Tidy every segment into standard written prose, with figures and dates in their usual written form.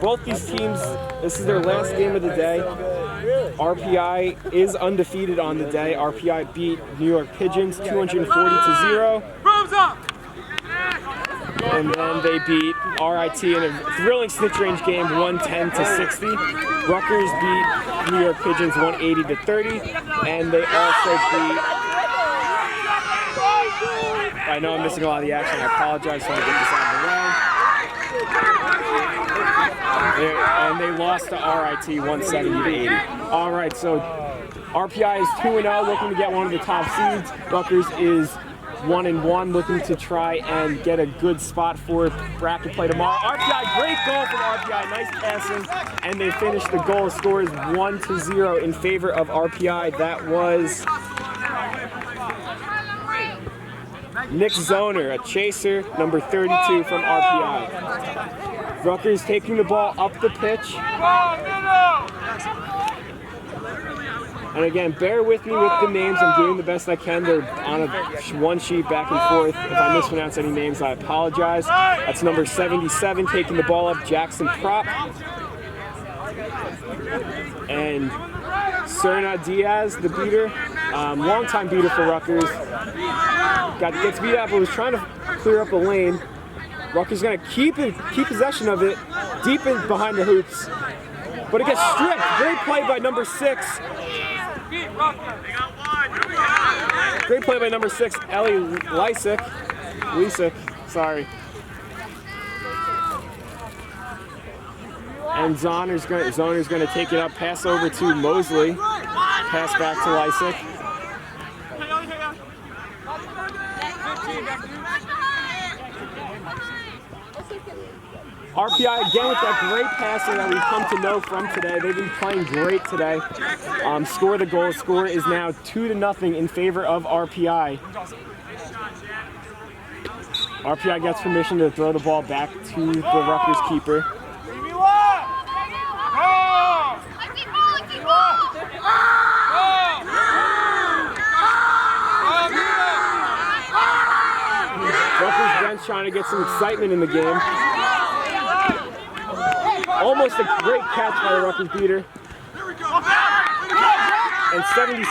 Both these teams, this is their last game of the day. RPI is undefeated on the day. RPI beat New York Pigeons 240-0. And then they beat RIT in a thrilling snitch range game 110-60. Rutgers beat New York Pigeons 180-30. And they also beat, I know I'm missing a lot of the action, I apologize, so I want to get this out of the way. And they lost to RIT 170-80. All right, so RPI is 2-0, looking to get one of the top seeds. Rutgers is 1-1, looking to try and get a good spot for bracket play tomorrow. RPI, great goal from RPI, nice passing, and they finished the goal. The score is 1-0 in favor of RPI. That was Nick Zoner, a chaser, number 32 from RPI. Rutgers taking the ball up the pitch. And again, bear with me with the names. I'm doing the best I can. They're on one sheet back and forth. If I mispronounce any names, I apologize. That's number 77 taking the ball up, Jackson Prop. And Serna Diaz, the beater, longtime beater for Rutgers. Gets beat up, but was trying to clear up a lane. Rutgers going to keep possession of it deep in behind the hoops. But it gets stripped. Great play by number 6. Great play by number 6, Ellie Lysick, sorry. And Zoner's going to take it up, pass over to Mosley, pass back to Lysick. RPI again with that great passing that we've come to know from today. They've been playing great today. Score the goal. Score is now 2-0 in favor of RPI. RPI gets permission to throw the ball back to the Rutgers keeper. Rutgers bench trying to get some excitement in the game. Almost a great catch by the Rutgers beater. And 77,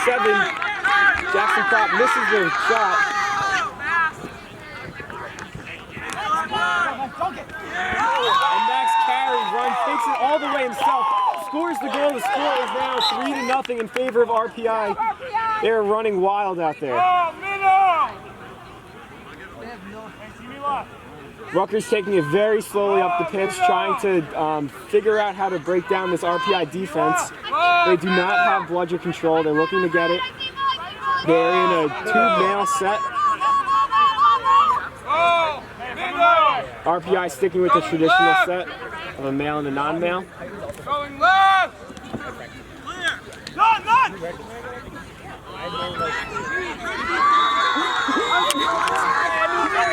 Jackson Prop misses the shot. And Max Carey takes it all the way himself, scores the goal. The score is now 3-0 in favor of RPI. They're running wild out there. Rutgers taking it very slowly up the pitch, trying to figure out how to break down this RPI defense. They do not have bludger control. They're looking to get it. They're in a two-male set. RPI sticking with the traditional set of a male and a non-male. Going left! None!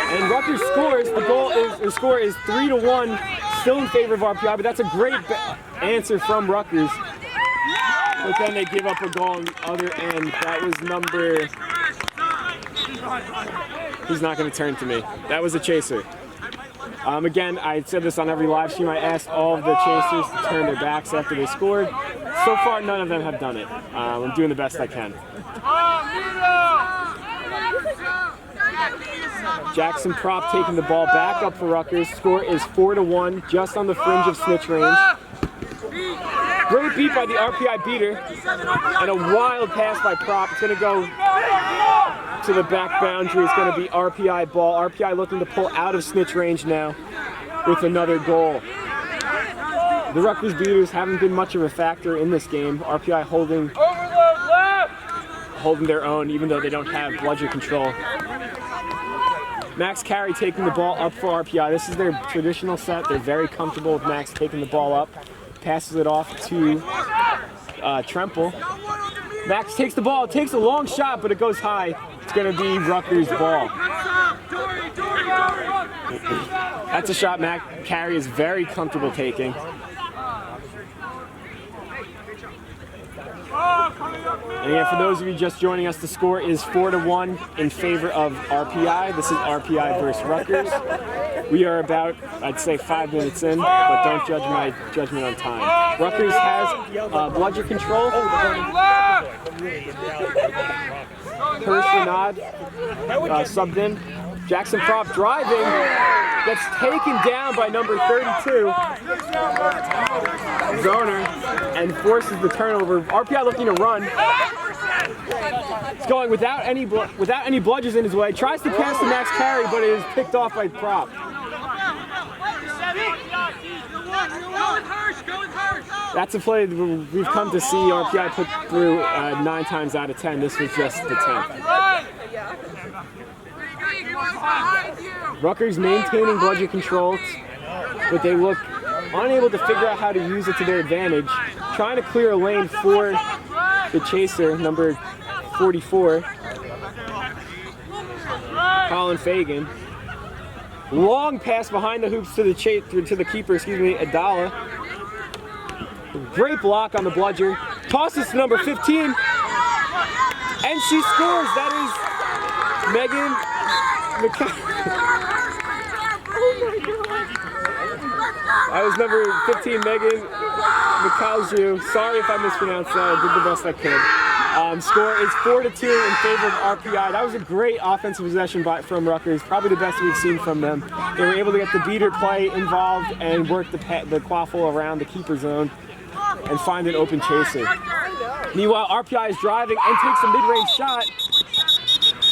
And Rutgers scores. The score is 3-1, still in favor of RPI, but that's a great answer from Rutgers. But then they give up a goal on the other end. That was number... He's not going to turn to me. That was a chaser. Again, I said this on every live stream. I asked all of the chasers to turn their backs after they scored. So far, none of them have done it. I'm doing the best I can. Jackson Prop taking the ball back up for Rutgers. Score is 4-1, just on the fringe of snitch range. Great beat by the RPI beater, and a wild pass by Prop. It's going to go to the back boundary. It's going to be RPI ball. RPI looking to pull out of snitch range now with another goal. The Rutgers beaters haven't been much of a factor in this game. RPI holding their own, even though they don't have bludger control. Max Carey taking the ball up for RPI. This is their traditional set. They're very comfortable with Max taking the ball up. Passes it off to Tremple. Max takes the ball, takes a long shot, but it goes high. It's going to be Rutgers' ball. That's a shot Max Carey is very comfortable taking. And again, for those of you just joining us, the score is 4-1 in favor of RPI. This is RPI versus Rutgers. We are about, I'd say, 5 minutes in, but don't judge my judgment on time. Rutgers has bludger control. Hirsch Renaud subbed in. Jackson Prop driving, gets taken down by number 32, Zoner, and forces the turnover. RPI looking to run. He's going without any bludgers in his way. Tries to pass to Max Carey, but it is picked off by Prop. That's a play we've come to see RPI put through 9 times out of 10. This was just the 10th. Rutgers maintaining bludger control, but they look unable to figure out how to use it to their advantage. Trying to clear a lane for the chaser, number 44, Colin Fagan. Long pass behind the hoops to the keeper, Adala. Great block on the bludger. Tosses to number 15, and she scores. That is Megan That was number 15, Megan McAlju. Sorry if I mispronounced that. I did the best I could. Score is 4-2 in favor of RPI. That was a great offensive possession from Rutgers. Probably the best we've seen from them. They were able to get the beater play involved and work the quaffle around the keeper zone and find an open chaser. Meanwhile, RPI is driving and takes a mid-range shot.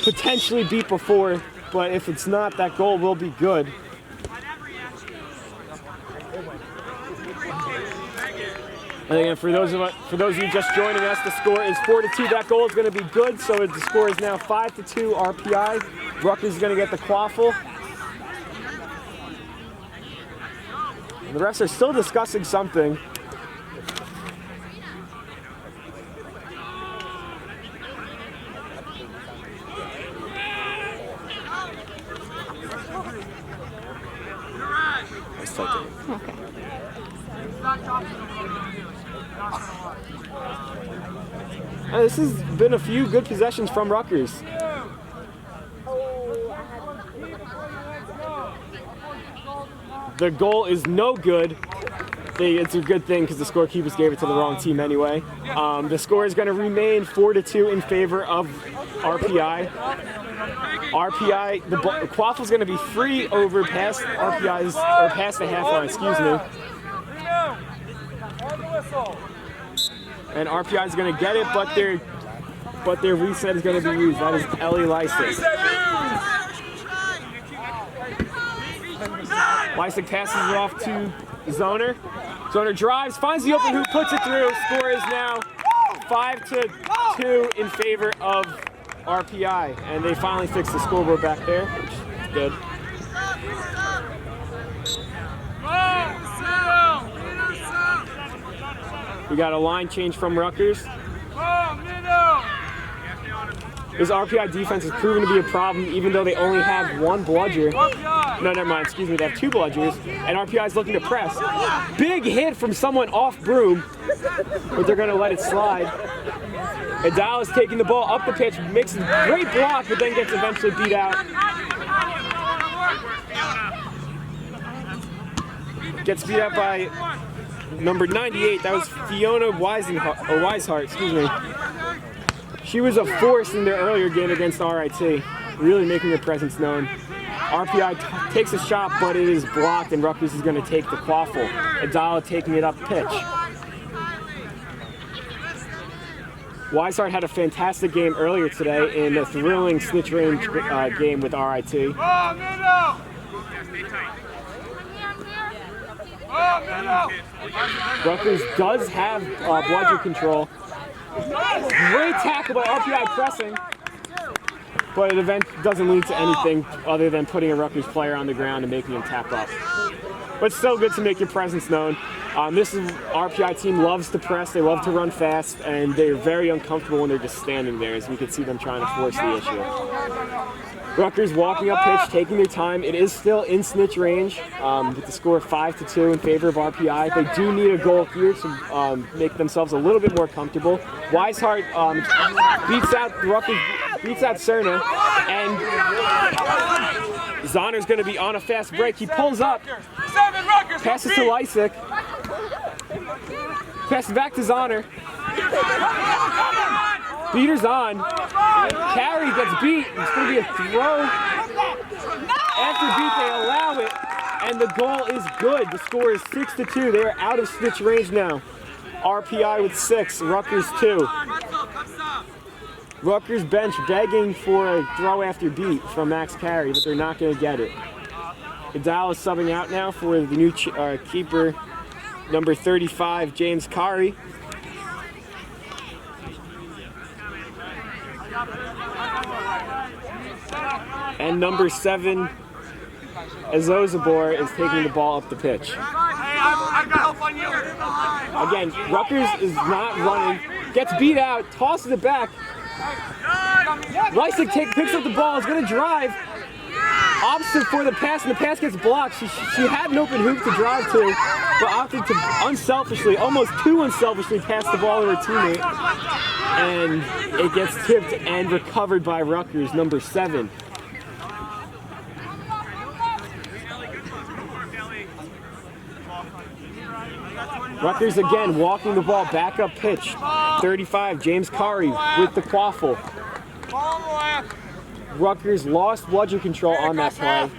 Potentially beat before, but if it's not, that goal will be good. And again, for those of you just joining us, the score is 4-2. That goal is going to be good, so the score is now 5-2 RPI. Rutgers is going to get the quaffle. And the refs are still discussing something. Okay. This has been a few good possessions from Rutgers. The goal is no good. It's a good thing because the scorekeepers gave it to the wrong team anyway. The score is going to remain 4-2 in favor of RPI. The quaffle is going to be free over past RPI's, or past the half line, excuse me. And RPI is going to get it, but their reset is going to be used. That is Ellie Leistig. Leistig passes it off to Zoner. Zoner drives, finds the open hoop, puts it through. Score is now 5-2 in favor of RPI. And they finally fixed the scoreboard back there, which is good. We got a line change from Rutgers. This RPI defense has proven to be a problem, even though they only have one bludger. No, never mind, excuse me, they have two bludgers, and RPI is looking to press. Big hit from someone off broom, but they're gonna let it slide. Adal is taking the ball up the pitch, makes a great block, but then gets eventually beat out. Gets beat out by number 98, that was Fiona Weishart, excuse me. She was a force in their earlier game against RIT, really making her presence known. RPI takes a shot, but it is blocked, and Rutgers is going to take the quaffle. Adala taking it up pitch. Weishart had a fantastic game earlier today in a thrilling snitch range game with RIT. Rutgers does have bludger control. Great tackle by RPI pressing, but it doesn't lead to anything other than putting a Rutgers player on the ground and making him tap up. But still good to make your presence known. This RPI team loves to press, they love to run fast, and they're very uncomfortable when they're just standing there, as we can see them trying to force the issue. Rutgers walking up pitch, taking their time. It is still in snitch range with the score 5-2 in favor of RPI. They do need a goal here to make themselves a little bit more comfortable. Weishart beats out Cerna, and Zahner's going to be on a fast break. He pulls up, 7 Rutgers. passes to Lysick, passes back to Zahner. Beater's on. Carey gets beat. It's going to be a throw. After beat, they allow it, and the goal is good. The score is 6-2. They are out of snitch range now. RPI with 6, Rutgers 2. Rutgers bench begging for a throw after beat from Max Carey, but they're not going to get it. Gadal is subbing out now for the new keeper, number 35, James Carey. And number 7, Azozabor, is taking the ball up the pitch. I've got help on you. Again, Rutgers is not running, gets beat out, tosses it back. Lysick picks up the ball, is going to drive. Opposite for the pass, and the pass gets blocked. She had an open hoop to drive to, but opted to unselfishly, almost too unselfishly, pass the ball to her teammate. And it gets tipped and recovered by Rutgers, number 7. Rutgers again walking the ball back up pitch. 35, James Carey with the quaffle. Rutgers lost bludgeon control on that play.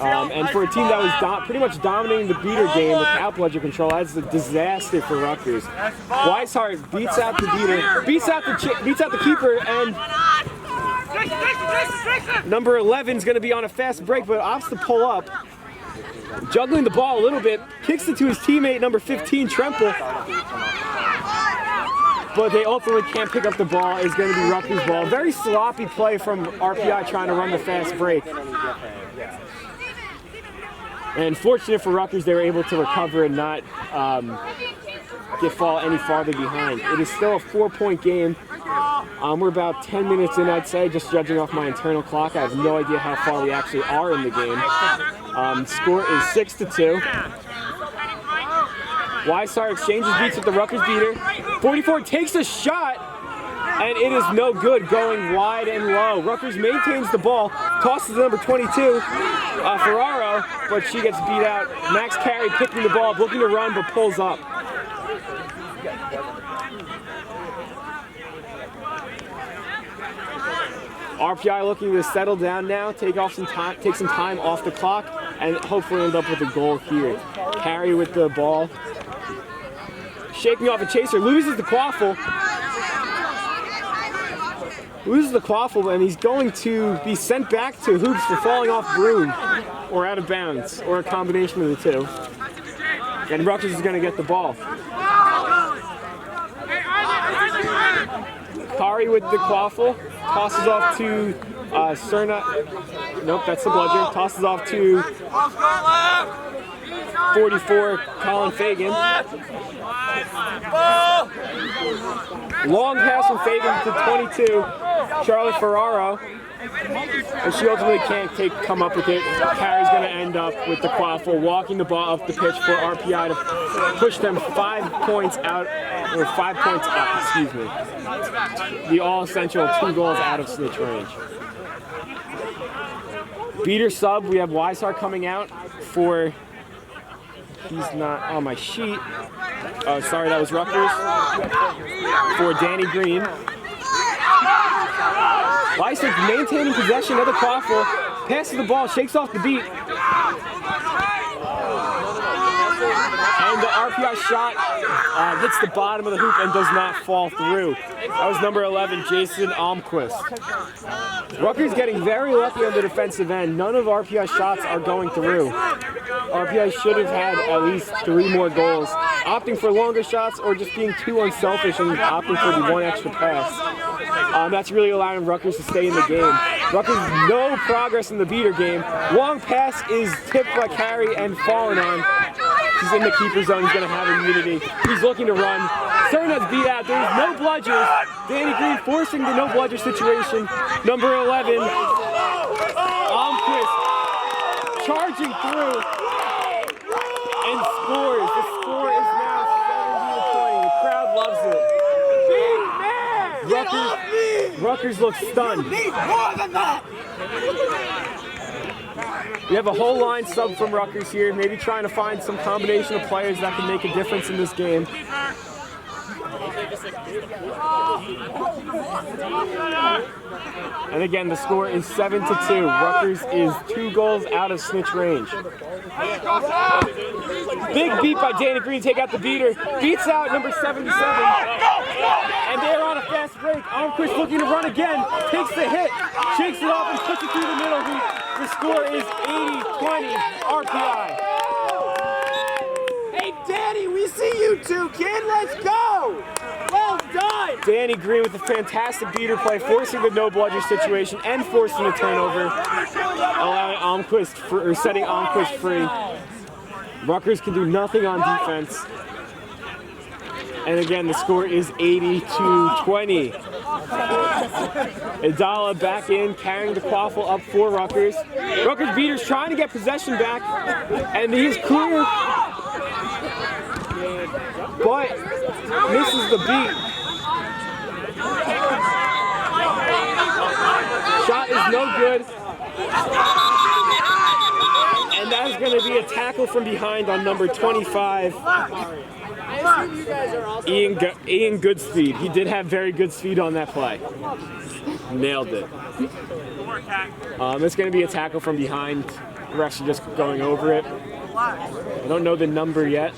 And for a team that was pretty much dominating the beater game without bludgeon control, that's a disaster for Rutgers. Weishart beats out the beater, beats out the keeper, and number 11 is going to be on a fast break, but opts to pull up. Juggling the ball a little bit, kicks it to his teammate, number 15, Tremple. But they ultimately can't pick up the ball. It's going to be Rutgers' ball. Very sloppy play from RPI trying to run the fast break. And fortunate for Rutgers, they were able to recover and not fall any farther behind. It is still a 4-point game. We're about 10 minutes in, I'd say, just judging off my internal clock. I have no idea how far we actually are in the game. Score is 6-2. Weishart exchanges beats with the Rutgers beater. 44 takes a shot, and it is no good, going wide and low. Rutgers maintains the ball, tosses to number 22, Ferraro, but she gets beat out. Max Carey picking the ball, looking to run, but pulls up. RPI looking to settle down now, take some time off the clock, and hopefully end up with a goal here. Carey with the ball, shaking off a chaser, loses the quaffle. And he's going to be sent back to hoops for falling off broom, or out of bounds, or a combination of the two. And Rutgers is going to get the ball. Carey with the quaffle, tosses off to Cerna. Nope, that's the bludger. Tosses off to 44, Colin Fagan. Long pass from Fagan to 22, Charlotte Ferraro. And she ultimately can't come up with it. Carey's going to end up with the quaffle, walking the ball up the pitch for RPI to push them 5 points out, or 5 points up, excuse me. The all-essential 2 goals out of snitch range. Beater sub, we have Weishart coming out for, he's not on my sheet. Oh, sorry, that was Rutgers. For Danny Green. Lysick maintaining possession of the quaffle, passes the ball, shakes off the beat. And the RPI shot hits the bottom of the hoop and does not fall through. That was number 11, Jason Almquist. Rutgers getting very lucky on the defensive end. None of RPI's shots are going through. RPI should have had at least 3 more goals, opting for longer shots or just being too unselfish and opting for the 1 extra pass. That's really allowing Rutgers to stay in the game. Rutgers no progress in the beater game. Long pass is tipped by Carey and fallen on. He's in the keeper zone. He's going to have immunity. He's looking to run. Cerna's beat out. There's no bludgers. Danny Green forcing the no bludger situation. Number 11, Almquist charging through and scores. The score is now 7-20. The crowd loves it. Rutgers looks stunned. Need more than that! We have a whole line sub from Rutgers here, maybe trying to find some combination of players that can make a difference in this game. And again, the score is 7-2. Rutgers is 2 goals out of snitch range. Big beat by Danny Green, take out the beater. Beats out number 77. And they're on a fast break. Almquist looking to run again. Takes the hit, shakes it off and puts it through the middle. The score is 80-20 RPI. Hey, Danny, we see you too, kid. Let's go. Well done. Danny Green with a fantastic beater play, forcing the no bludger situation and forcing a turnover, allowing setting Almquist free. Rutgers can do nothing on defense. And again, the score is 80-20. Idala back in, carrying the quaffle up for Rutgers. Rutgers beater's trying to get possession back, and he's clear, but misses the beat. Shot is no good. And that is going to be a tackle from behind on number 25, Ian Goodspeed. He did have very good speed on that play. Nailed it. It's going to be a tackle from behind. The refs are just going over it. I don't know the number yet.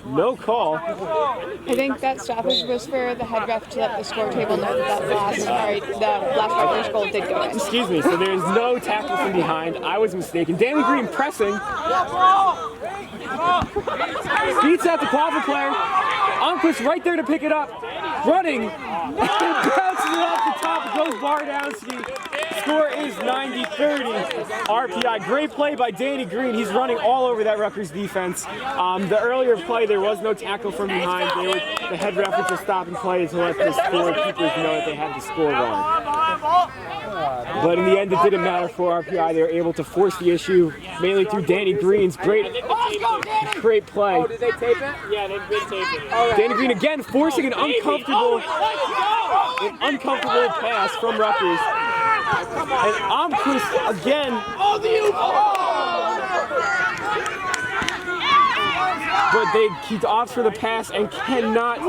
No call. I think that stoppage was for the head ref to let the score table know that the last Rutgers goal did go in. Excuse me, so there's no tackle from behind. I was mistaken. Danny Green pressing. Beats out the quaffle player. Almquist right there to pick it up. Running. Bounces it off the top. Goes Bardowski. Score is 90-30 RPI. Great play by Danny Green. He's running all over that Rutgers defense. The earlier play, there was no tackle from behind. The head ref was just stopping play to let the scorekeepers know that they had the score wrong. But in the end, it didn't matter for RPI. They were able to force the issue, mainly through Danny Green's great play. Oh, did they tape it? Yeah, they've been taping it. Danny Green again forcing an uncomfortable pass from Rutgers. And Almquist again. But he opts for the pass and cannot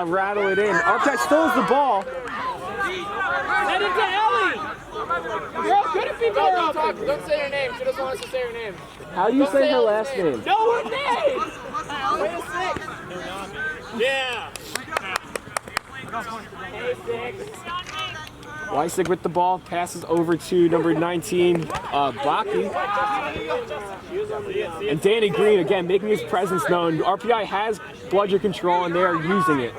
rattle it in. RPI steals the ball. Send it to Ellie. Girl, good if people are talking. Don't say her name. She doesn't want us to say her name. How do you say her last name? No, her name. Wait a sec. Yeah. Leisig with the ball, passes over to number 19, Baki. And Danny Green, again, making his presence known. RPI has bludger control, and they are using it.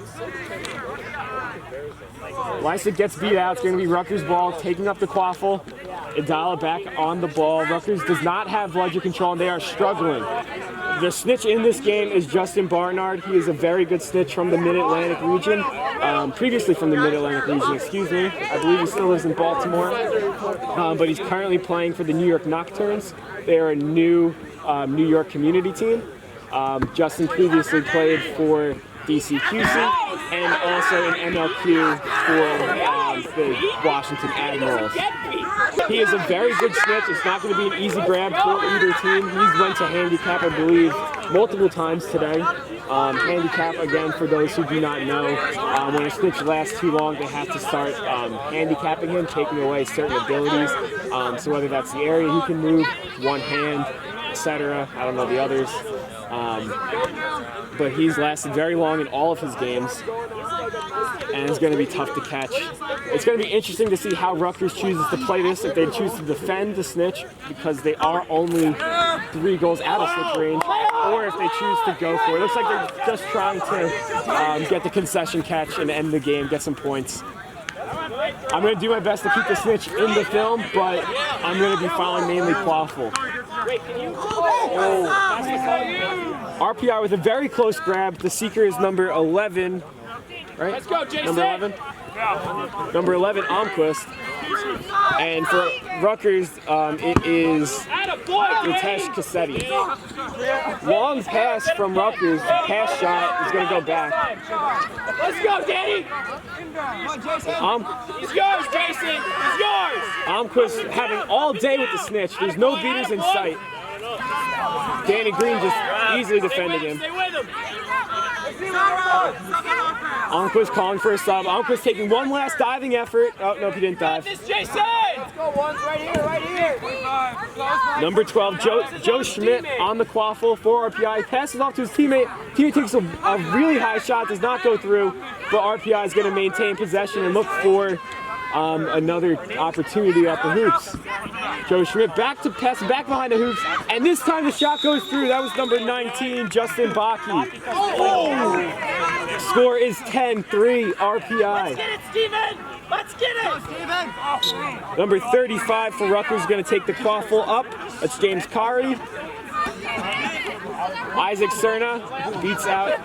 Leisig gets beat out. It's going to be Rutgers' ball, taking up the quaffle. Idala back on the ball. Rutgers does not have bludger control, and they are struggling. The snitch in this game is Justin Barnard. He is a very good snitch from the Mid-Atlantic region. Previously from the Mid-Atlantic region, excuse me. I believe he still lives in Baltimore. But he's currently playing for the New York Nocturnes. They are a new New York community team. Justin previously played for DCQC and also in MLQ for the Washington Admirals. He is a very good snitch. It's not going to be an easy grab for either team. He's went to handicap, I believe, multiple times today. Handicap, again, for those who do not know, when a snitch lasts too long, they have to start handicapping him, taking away certain abilities. So whether that's the area he can move, one hand, etc. I don't know the others. But he's lasted very long in all of his games, and it's going to be tough to catch. It's going to be interesting to see how Rutgers chooses to play this, if they choose to defend the snitch, because they are only 3 goals out of snitch range, or if they choose to go for it. It looks like they're just trying to get the concession catch and end the game, get some points. I'm going to do my best to keep the snitch in the film, but I'm going to be following mainly quaffle. RPI with a very close grab. The seeker is number 11, right? Let's go, Jason. Number 11? Number 11, Almquist. And for Rutgers, it is Ritesh Cassetti. Long pass from Rutgers. Pass shot is going to go back. Let's go, Danny! He's yours, Jason! He's yours! Almquist having all day with the snitch. There's no beaters in sight. Danny Green just easily defending him. Stay with him! Almquist calling for a sub. Almquist taking one last diving effort. Oh, nope, he didn't dive. This Jason! Let's go, ones right here, right here! Number 12, Joe Schmidt on the quaffle for RPI. Passes off to his teammate. Teammate takes a really high shot, does not go through, but RPI is going to maintain possession and look for another opportunity at the hoops. Joe Schmidt back to pass back behind the hoops, and this time the shot goes through. That was number 19, Justin Bakke. Oh! Score is 10-3 RPI. Let's get it, Steven! Let's get it! Steven! Number 35 for Rutgers is going to take the quaffle up. That's James Kari. Isaac Cerna beats out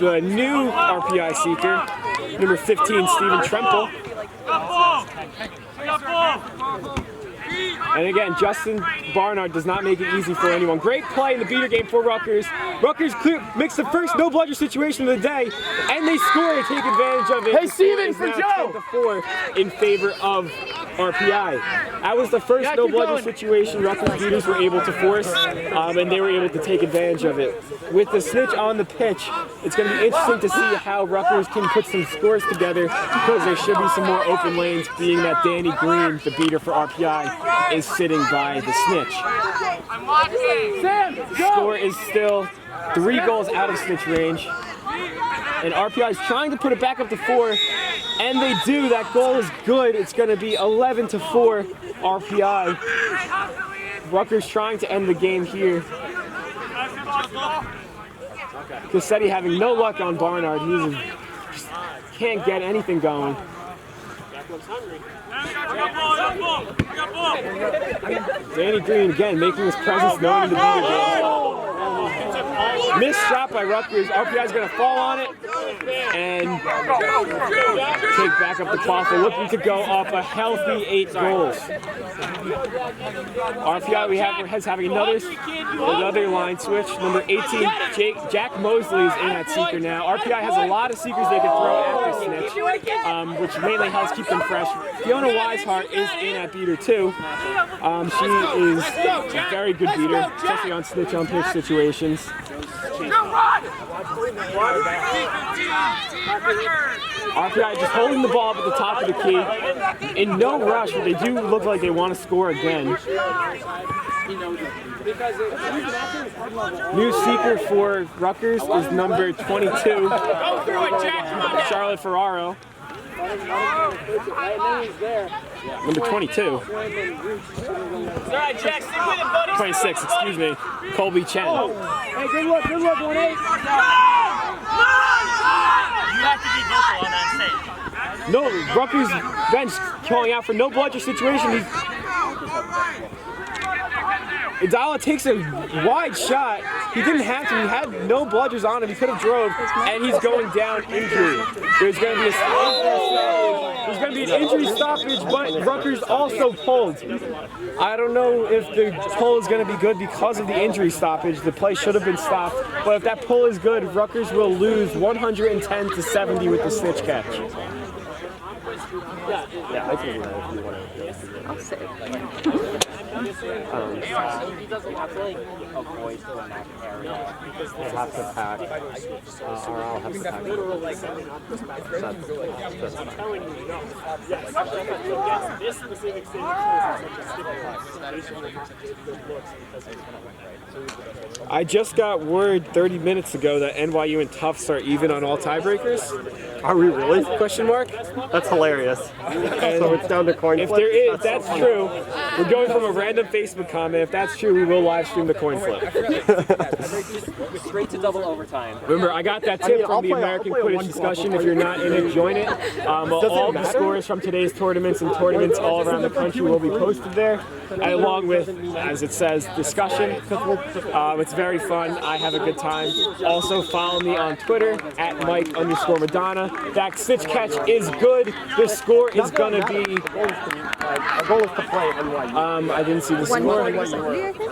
the new RPI seeker, number 15, Stephen Tremple. And again, Justin Barnard does not make it easy for anyone. Great play in the beater game for Rutgers. Rutgers makes the first no-bludger situation of the day, and they score to take advantage of it. Hey, Steven, for Joe! 10-4 in favor of RPI. That was the first no-bludger situation Rutgers beaters were able to force, and they were able to take advantage of it. With the snitch on the pitch, it's going to be interesting to see how Rutgers can put some scores together, because there should be some more open lanes, being that Danny Green, the beater for RPI, is sitting by the snitch. Score is still 3 goals out of snitch range. And RPI is trying to put it back up to 4, and they do. That goal is good. It's going to be 11-4 RPI. Rutgers trying to end the game here. Cassetti having no luck on Barnard. He just can't get anything going. Danny Green again making his presence known in the beater game. Missed shot by Rutgers. RPI is going to fall on it and take back up the quaffle, looking to go up a healthy 8 goals. RPI is having another line switch. Number 18, Jack Mosley is in at seeker now. RPI has a lot of seekers they can throw at the snitch, which mainly helps keep them fresh. Fiona Weishart is in at beater too. She is a very good beater, especially on snitch on pitch situations. RPI just holding the ball up at the top of the key. In no rush, but they do look like they want to score again. New seeker for Rutgers is number 22, Charlotte Ferraro. Number 22. 26, excuse me. Colby Chen. Hey, good look, 1-8. You have to be vocal on that stage. No, Rutgers bench calling out for no bludger situation. Idala takes a wide shot. He didn't have to. He had no bludgers on him. He could have drove, and he's going down injured. There's going to be an injury stoppage, but Rutgers also pulled. I don't know if the pull is going to be good because of the injury stoppage. The play should have been stopped, but if that pull is good, Rutgers will lose 110-70 with the snitch catch. Yeah, I can do that if you want to. I'll say. He doesn't have to avoid the neck area. They have to pack, or I'll have to pack. This specific I just got word 30 minutes ago that NYU and Tufts are even on all tiebreakers. Are we really? Question mark? That's hilarious. So it's down to coin If flip? there is, that's true. We're going from a random Facebook comment. If that's true, we will live stream the coin flip. Straight to double overtime. Remember, I got that tip from the American Quidditch discussion. If you're not in it, join it. All the scores from today's tournaments and tournaments all around the country will be posted there, and along with, as it says, discussion. It's very fun. I have a good time. Also, follow me on Twitter at Mike_Madonna. That snitch catch is good. The The score is gonna be. Our goal is to play NYU. I didn't see the score. 140 to 70, I think.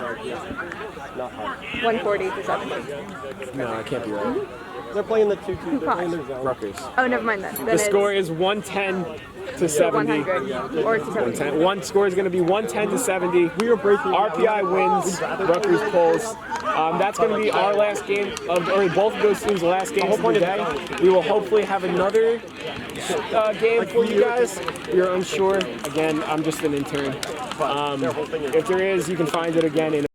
140 to 70. No, it can't be right. They're playing the 2-2. They're playing their zone. Rutgers. Oh, never mind that. The score is 110 to 70. 100 or to 70. 110. One score is going to be 110 to 70. We are breaking. RPI wins. Rutgers pulls. That's going to be our last game or both of those teams' last games of the day. We will hopefully have another game for you guys. We are unsure. Again, I'm just an intern. If there is, you can find it again in